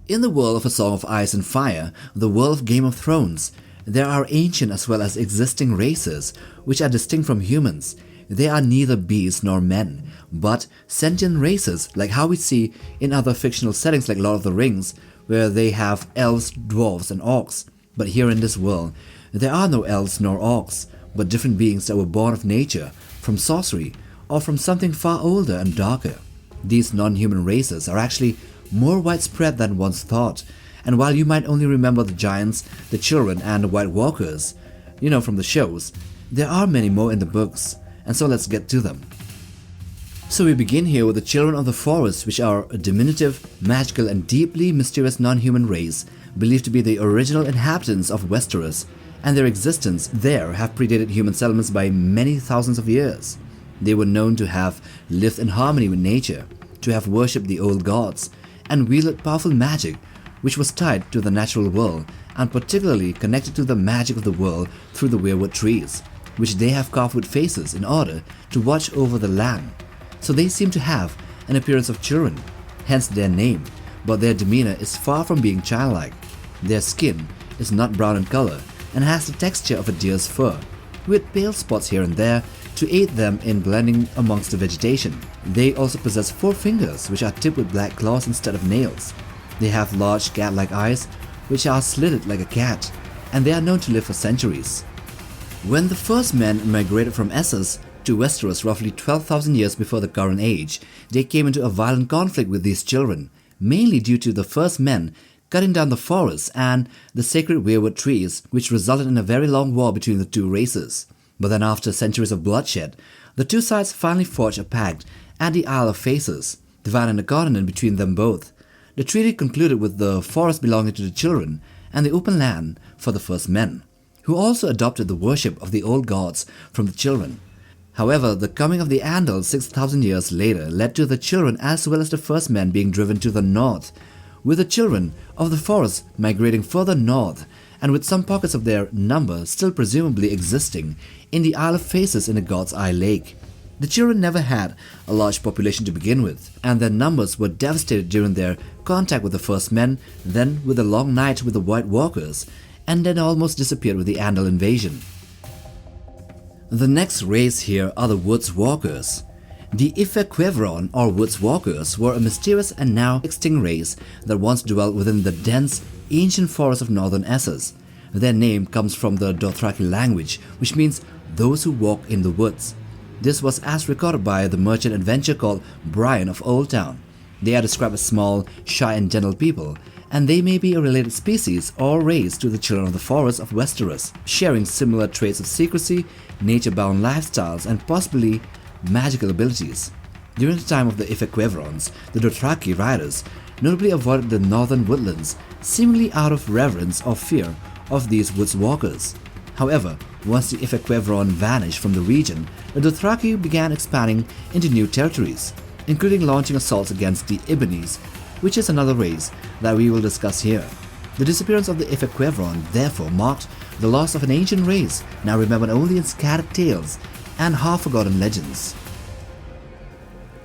In the world of A Song of Ice and Fire, the world of Game of Thrones, there are ancient as well as existing races which are distinct from humans. They are neither beasts nor men, but sentient races like how we see in other fictional settings like Lord of the Rings, where they have elves, dwarves and orcs. But here in this world, there are no elves nor orcs, but different beings that were born of nature, from sorcery, or from something far older and darker. These non-human races are actually more widespread than once thought, and while you might only remember the giants, the children and the White Walkers, from the shows, there are many more in the books, and so let's get to them. So we begin here with the Children of the Forest, which are a diminutive, magical and deeply mysterious non-human race believed to be the original inhabitants of Westeros, and their existence there have predated human settlements by many thousands of years. They were known to have lived in harmony with nature, to have worshipped the old gods, and wielded powerful magic which was tied to the natural world and particularly connected to the magic of the world through the weirwood trees, which they have carved with faces in order to watch over the land. So they seem to have an appearance of children, hence their name, but their demeanor is far from being childlike. Their skin is not brown in color and has the texture of a deer's fur, with pale spots here and there to aid them in blending amongst the vegetation. They also possess 4 fingers which are tipped with black claws instead of nails. They have large cat-like eyes which are slitted like a cat, and they are known to live for centuries. When the first men migrated from Essos to Westeros roughly 12,000 years before the current age, they came into a violent conflict with these children, mainly due to the first men cutting down the forests and the sacred weirwood trees, which resulted in a very long war between the two races. But then after centuries of bloodshed, the two sides finally forged a pact at the Isle of Faces, dividing a continent between them both. The treaty concluded with the forest belonging to the children and the open land for the first men, who also adopted the worship of the old gods from the children. However, the coming of the Andals 6,000 years later led to the children as well as the first men being driven to the north, with the children of the forest migrating further north and with some pockets of their number still presumably existing in the Isle of Faces in the God's Eye Lake. The children never had a large population to begin with, and their numbers were devastated during their contact with the first men, then with the long night with the White Walkers, and then almost disappeared with the Andal invasion. The next race here are the Woods Walkers. The Ifequevron or Woods Walkers were a mysterious and now extinct race that once dwelt within the dense, ancient forests of northern Essos. Their name comes from the Dothraki language, which means those who walk in the woods. This was as recorded by the merchant adventurer called Brian of Old Town. They are described as small, shy and gentle people, and they may be a related species or race to the Children of the Forest of Westeros, sharing similar traits of secrecy, nature-bound lifestyles and possibly magical abilities. During the time of the Ifequevrons, the Dothraki riders notably avoided the northern woodlands, seemingly out of reverence or fear of these woods walkers. However, once the Ifequevron vanished from the region, the Dothraki began expanding into new territories, including launching assaults against the Ibbenese, which is another race that we will discuss here. The disappearance of the Ifequevron therefore marked the loss of an ancient race, now remembered only in scattered tales and half-forgotten legends.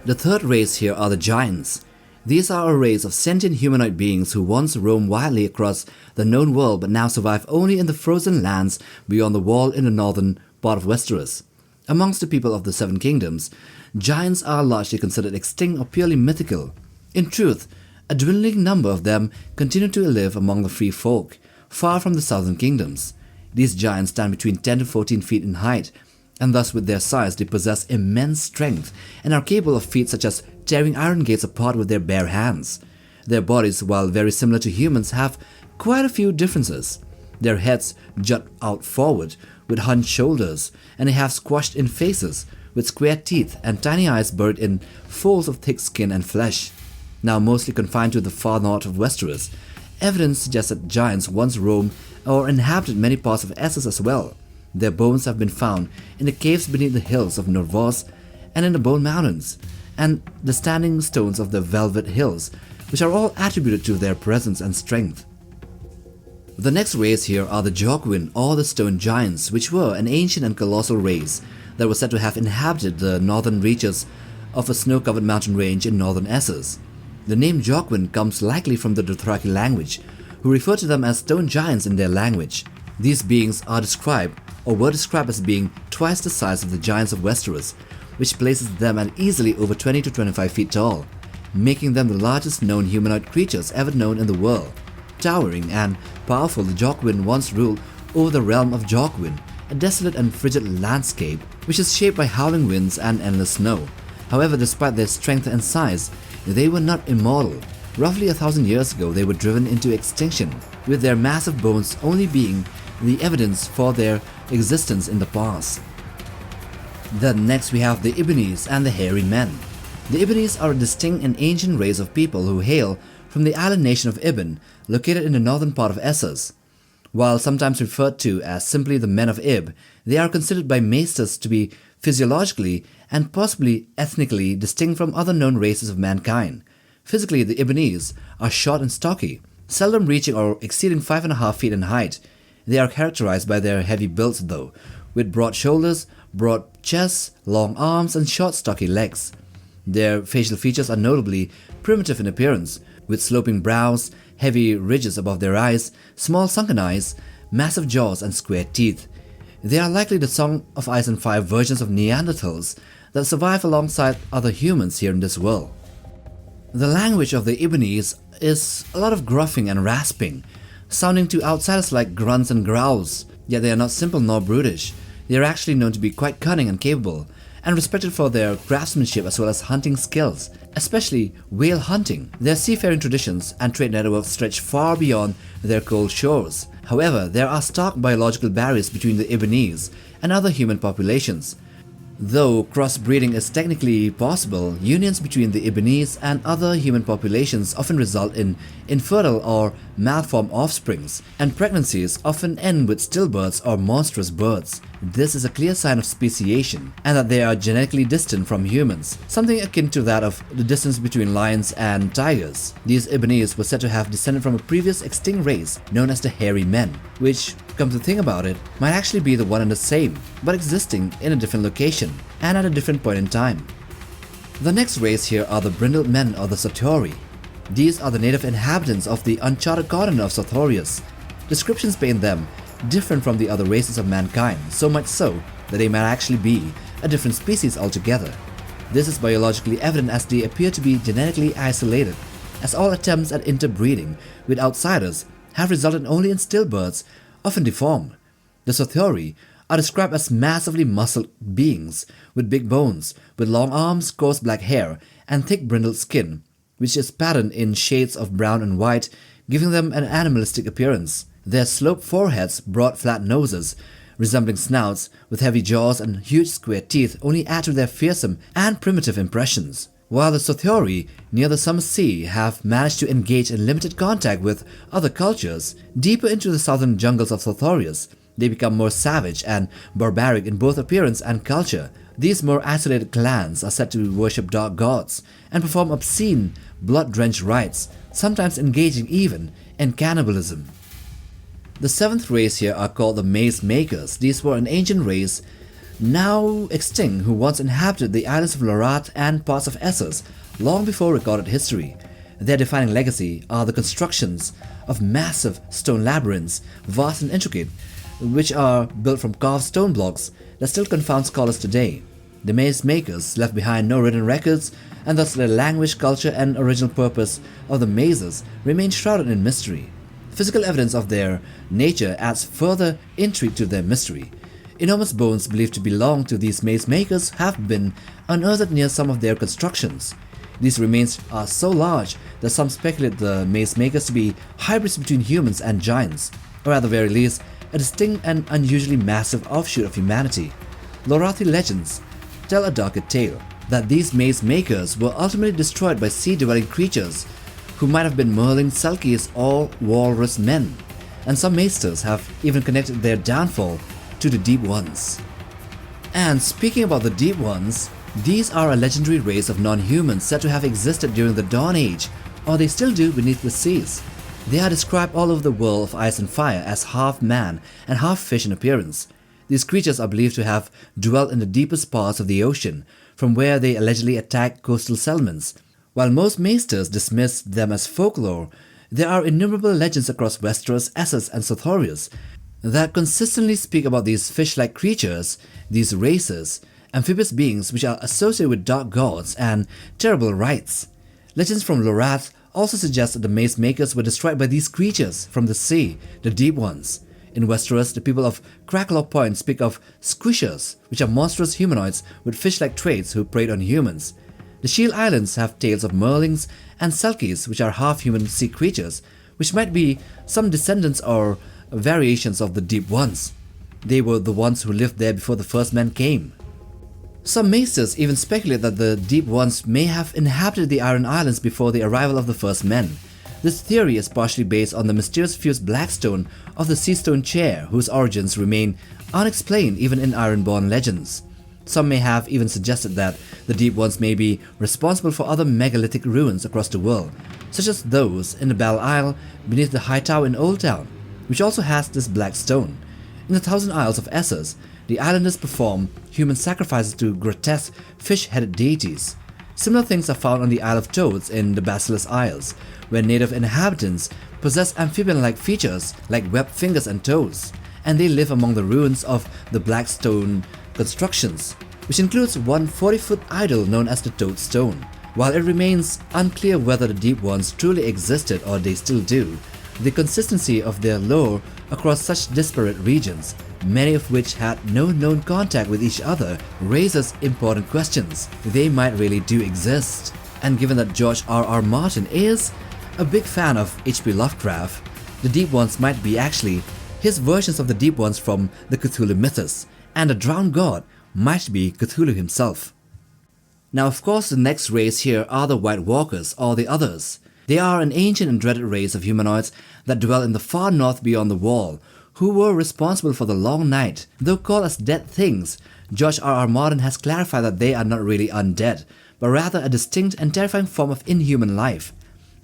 The third race here are the Giants. These are a race of sentient humanoid beings who once roamed wildly across the known world but now survive only in the frozen lands beyond the wall in the northern part of Westeros. Amongst the people of the Seven Kingdoms, giants are largely considered extinct or purely mythical. In truth, a dwindling number of them continue to live among the free folk, far from the southern kingdoms. These giants stand between 10 to 14 feet in height, and thus with their size they possess immense strength and are capable of feats such as tearing iron gates apart with their bare hands. Their bodies, while very similar to humans, have quite a few differences. Their heads jut out forward with hunched shoulders, and they have squashed-in faces with square teeth and tiny eyes buried in folds of thick skin and flesh. Now mostly confined to the far north of Westeros, evidence suggests that giants once roamed or inhabited many parts of Essos as well. Their bones have been found in the caves beneath the hills of Norvos and in the Bone Mountains, and the standing stones of the Velvet Hills, which are all attributed to their presence and strength. The next race here are the Jhogwin or the Stone Giants, which were an ancient and colossal race that was said to have inhabited the northern reaches of a snow-covered mountain range in northern Essos. The name Jhogwin comes likely from the Dothraki language, who refer to them as stone giants in their language. These beings are described, or were described as being twice the size of the giants of Westeros, which places them at easily over 20 to 25 feet tall, making them the largest known humanoid creatures ever known in the world. Towering and powerful, the Jhogwin once ruled over the realm of Jhogwin, a desolate and frigid landscape which is shaped by howling winds and endless snow. However, despite their strength and size, they were not immortal. Roughly 1,000 years ago, they were driven into extinction, with their massive bones only being the evidence for their existence in the past. Then next we have the Ibbenese and the Hairy Men. The Ibbenese are a distinct and ancient race of people who hail from the island nation of Ibben, located in the northern part of Essos. While sometimes referred to as simply the Men of Ib, they are considered by maesters to be physiologically and possibly ethnically distinct from other known races of mankind. Physically, the Ibbenese are short and stocky, seldom reaching or exceeding 5.5 feet in height. They are characterized by their heavy builds though, with broad shoulders, broad chests, long arms, and short stocky legs. Their facial features are notably primitive in appearance, with sloping brows, heavy ridges above their eyes, small sunken eyes, massive jaws, and square teeth. They are likely the Song of Ice and Fire versions of Neanderthals that survive alongside other humans here in this world. The language of the Ibbenese is a lot of gruffing and rasping, sounding to outsiders like grunts and growls, yet they are not simple nor brutish. They are actually known to be quite cunning and capable, and respected for their craftsmanship as well as hunting skills, especially whale hunting. Their seafaring traditions and trade networks stretch far beyond their cold shores. However, there are stark biological barriers between the Ibbenese and other human populations. Though crossbreeding is technically possible, unions between the Ibbenese and other human populations often result in infertile or malformed offsprings, and pregnancies often end with stillbirths or monstrous births. This is a clear sign of speciation, and that they are genetically distant from humans, something akin to that of the distance between lions and tigers. These Ibbenese were said to have descended from a previous extinct race known as the Hairy Men, which, come to think about it, might actually be the one and the same, but existing in a different location and at a different point in time. The next race here are the Brindled Men or the Sotori. These are the native inhabitants of the uncharted continent of Sothorius. Descriptions paint them different from the other races of mankind, so much so that they might actually be a different species altogether. This is biologically evident as they appear to be genetically isolated, as all attempts at interbreeding with outsiders have resulted only in stillbirths, often deformed. The Sothori are described as massively muscled beings with big bones, with long arms, coarse black hair, and thick brindled skin, which is patterned in shades of brown and white, giving them an animalistic appearance. Their sloped foreheads, broad flat noses, resembling snouts, with heavy jaws and huge square teeth only add to their fearsome and primitive impressions. While the Sothori near the Summer Sea have managed to engage in limited contact with other cultures, deeper into the southern jungles of Sothorius, they become more savage and barbaric in both appearance and culture. These more isolated clans are said to worship dark gods and perform obscene, blood-drenched rites, sometimes engaging even in cannibalism. The seventh race here are called the Maze Makers. These were an ancient race, now extinct, who once inhabited the islands of Lorath and parts of Essos long before recorded history. Their defining legacy are the constructions of massive stone labyrinths, vast and intricate, which are built from carved stone blocks that still confound scholars today. The Maze Makers left behind no written records, and thus their language, culture, and original purpose of the mazes remain shrouded in mystery. Physical evidence of their nature adds further intrigue to their mystery. Enormous bones believed to belong to these maze makers have been unearthed near some of their constructions. These remains are so large that some speculate the maze makers to be hybrids between humans and giants, or at the very least, a distinct and unusually massive offshoot of humanity. Lorathi legends tell a darker tale, that these maze makers were ultimately destroyed by sea-dwelling creatures who might have been Merlin, Selkies, or walrus men, and some maesters have even connected their downfall to the Deep Ones. And speaking about the Deep Ones, these are a legendary race of non-humans said to have existed during the Dawn Age, or they still do beneath the seas. They are described all over the world of Ice and Fire as half man and half fish in appearance. These creatures are believed to have dwelt in the deepest parts of the ocean, from where they allegedly attacked coastal settlements. While most maesters dismiss them as folklore, there are innumerable legends across Westeros, Essos, and Sothorius that consistently speak about these fish-like creatures, these races, amphibious beings which are associated with dark gods and terrible rites. Legends from Lorath also suggest that the mace makers were destroyed by these creatures from the sea, the deep ones. In Westeros, the people of Cracklock Point speak of squishers, which are monstrous humanoids with fish-like traits who preyed on humans. The Shield Islands have tales of merlings and selkies, which are half-human sea creatures, which might be some descendants or variations of the Deep Ones. They were the ones who lived there before the first men came. Some maesters even speculate that the Deep Ones may have inhabited the Iron Islands before the arrival of the first men. This theory is partially based on the mysterious fused blackstone of the Seastone Chair, whose origins remain unexplained even in Ironborn legends. Some may have even suggested that the Deep Ones may be responsible for other megalithic ruins across the world, such as those in the Belle Isle beneath the High Tower in Old Town, which also has this black stone. In the Thousand Isles of Essos, the islanders perform human sacrifices to grotesque fish-headed deities. Similar things are found on the Isle of Toads in the Basilisk Isles, where native inhabitants possess amphibian-like features like webbed fingers and toes, and they live among the ruins of the black stone constructions, which includes one 40-foot idol known as the Toad Stone. While it remains unclear whether the Deep Ones truly existed or they still do, the consistency of their lore across such disparate regions, many of which had no known contact with each other, raises important questions. They might really do exist. And given that George R.R. Martin is a big fan of H.P. Lovecraft, the Deep Ones might be actually his versions of the Deep Ones from the Cthulhu mythos, and the drowned god might be Cthulhu himself. Now of course the next race here are the White Walkers, or the Others. They are an ancient and dreaded race of humanoids that dwell in the far north beyond the Wall, who were responsible for the Long Night. Though called as dead things, George R.R. Martin has clarified that they are not really undead, but rather a distinct and terrifying form of inhuman life.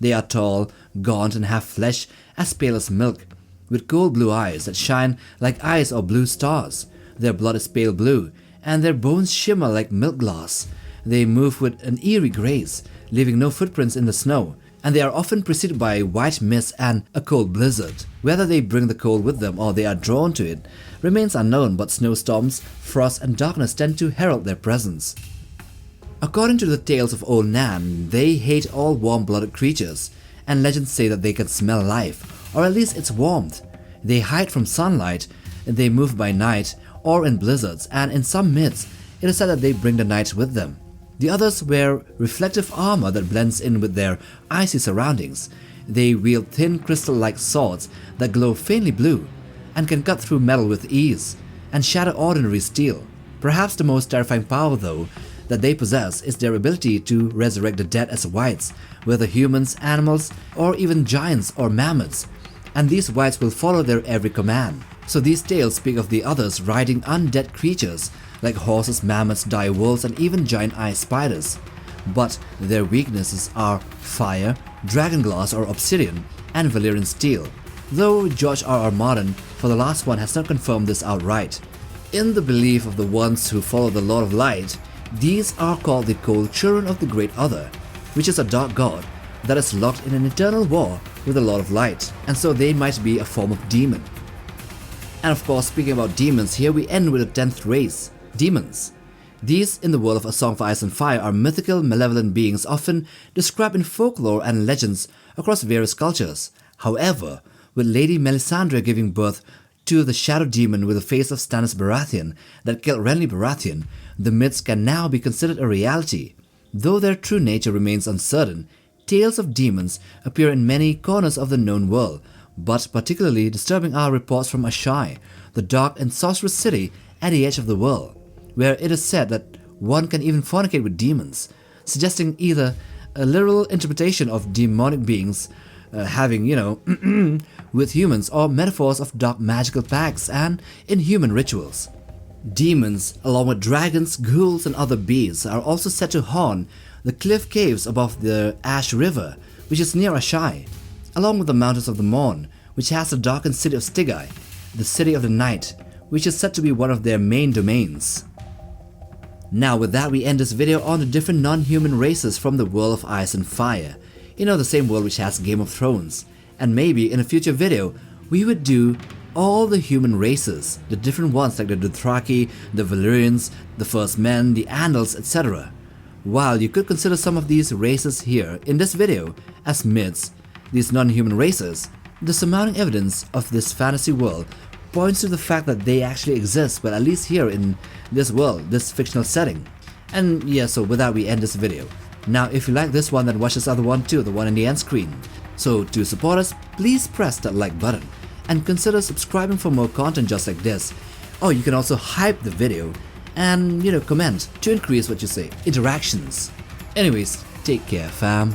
They are tall, gaunt, and have flesh as pale as milk, with cold blue eyes that shine like eyes or blue stars. Their blood is pale blue, and their bones shimmer like milk glass. They move with an eerie grace, leaving no footprints in the snow, and they are often preceded by white mist and a cold blizzard. Whether they bring the cold with them or they are drawn to it remains unknown, but snowstorms, frost, and darkness tend to herald their presence. According to the tales of Old Nan, they hate all warm-blooded creatures, and legends say that they can smell life, or at least its warmth. They hide from sunlight, they move by night or in blizzards, and in some myths, it is said that they bring the night with them. The others wear reflective armor that blends in with their icy surroundings. They wield thin crystal-like swords that glow faintly blue, and can cut through metal with ease, and shatter ordinary steel. Perhaps the most terrifying power, though, that they possess is their ability to resurrect the dead as wights, whether humans, animals, or even giants or mammoths, and these wights will follow their every command. So these tales speak of the Others riding undead creatures like horses, mammoths, dire wolves, and even giant eye spiders. But their weaknesses are fire, dragonglass or obsidian, and Valyrian steel, though George R.R. Martin for the last one has not confirmed this outright. In the belief of the ones who follow the Lord of Light, these are called the Cold Children of the Great Other, which is a dark god that is locked in an eternal war with the Lord of Light, and so they might be a form of demon. And of course, speaking about demons, here we end with the 10th race, demons. These, in the world of A Song for Ice and Fire, are mythical, malevolent beings often described in folklore and legends across various cultures. However, with Lady Melisandre giving birth to the shadow demon with the face of Stannis Baratheon that killed Renly Baratheon, the myths can now be considered a reality. Though their true nature remains uncertain, tales of demons appear in many corners of the known world, but particularly disturbing are reports from Ashai, the dark and sorcerous city at the edge of the world, where it is said that one can even fornicate with demons, suggesting either a literal interpretation of demonic beings having, with humans, or metaphors of dark magical pacts and inhuman rituals. Demons, along with dragons, ghouls, and other beasts, are also said to haunt the cliff caves above the Ash River, which is near Ashai, along with the Mountains of the Morn, which has the darkened city of Stygai, the City of the Night, which is said to be one of their main domains. Now with that, we end this video on the different non-human races from the world of Ice and Fire. You know, the same world which has Game of Thrones. And maybe in a future video, we would do all the human races, the different ones like the Dothraki, the Valyrians, the First Men, the Andals, etc. While you could consider some of these races here in this video as myths, these non-human races, the surmounting evidence of this fantasy world points to the fact that they actually exist, but at least here in this world, this fictional setting. And yeah, so with that we end this video. Now if you like this one, then watch this other one too, the one in the end screen. So to support us, please press that like button and consider subscribing for more content just like this. Or you can also hype the video and comment to increase what you say, interactions. Anyways, take care fam.